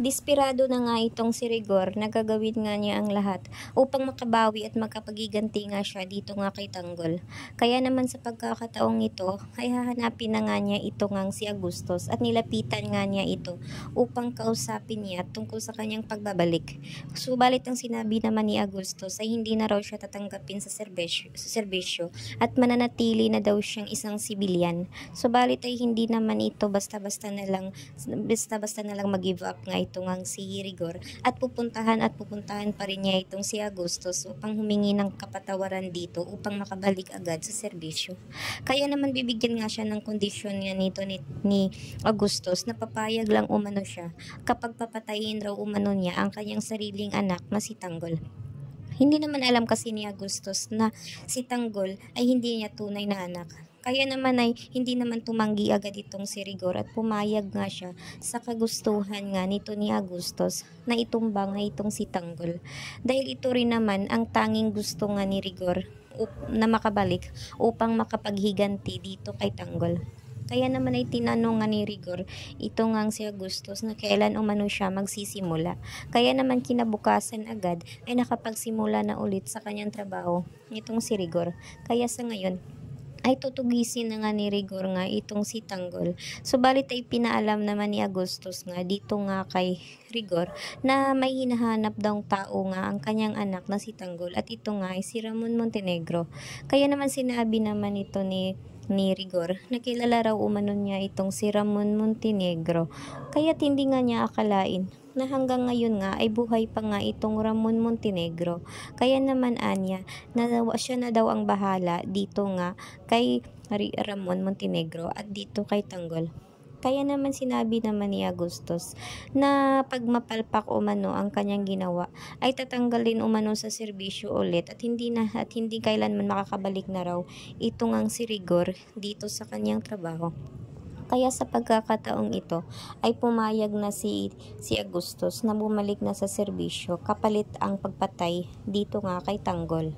Desperado na nga itong si Rigor na gagawin nga niya ang lahat upang makabawi at magkapagiganti nga siya dito nga kay Tanggol. Kaya naman sa pagkakataong ito ay hahanapin na nga niya ito ngang si Agustos at nilapitan nga niya ito upang kausapin niya tungkol sa kanyang pagbabalik. Subalit ang sinabi naman ni Agustos ay hindi na raw siya tatanggapin sa serbisyo at mananatili na daw siyang isang sibilyan. Subalit ay hindi naman ito basta-basta na lang mag-give up nga ito ngang si Rigor at pupuntahan pa rin niya itong si Agustos upang humingi ng kapatawaran dito upang makabalik agad sa serbisyo. Kaya naman bibigyan nga siya ng kondisyon nga nito ni Agustos na papayag lang umano siya kapag papatayin raw umano niya ang kanyang sariling anak na si Tanggol. Hindi naman alam kasi ni Agustos na si Tanggol ay hindi niya tunay na anak. Kaya naman ay hindi naman tumanggi agad itong si Rigor at pumayag nga siya sa kagustuhan nga nito ni Agustos na itumbang nga itong si Tanggol. Dahil ito rin naman ang tanging gusto nga ni Rigor na makabalik upang makapaghiganti dito kay Tanggol. Kaya naman ay tinanong nga ni Rigor ito ngang si Agustos na kailan umano siya magsisimula. Kaya naman kinabukasan agad ay nakapagsimula na ulit sa kanyang trabaho itong si Rigor. Kaya sa ngayon ay tutugisin na nga ni Rigor nga itong si Tanggol. Subalit ay pinaalam naman ni Agustos nga dito nga kay Rigor na may hinahanap daw tao nga ang kanyang anak na si Tanggol at ito nga ay si Ramon Montenegro. Kaya naman sinabi naman ito ni Rigor na kilala raw umano niya itong si Ramon Montenegro. Kaya't hindi nga niya akalain na hanggang ngayon nga ay buhay pa nga itong Ramon Montenegro. Kaya naman anya na siya na daw ang bahala dito nga kay Ramon Montenegro at dito kay Tanggol. Kaya naman sinabi naman ni Agustos na pag mapalpak umano ang kanyang ginawa ay tatanggalin umano sa serbisyo ulit at hindi kailanman makakabalik na raw ito ngang si Rigor dito sa kanyang trabaho. Kaya sa pagkakataong ito ay pumayag na si Agustos na bumalik na sa serbisyo kapalit ang pagpatay dito nga kay Tanggol.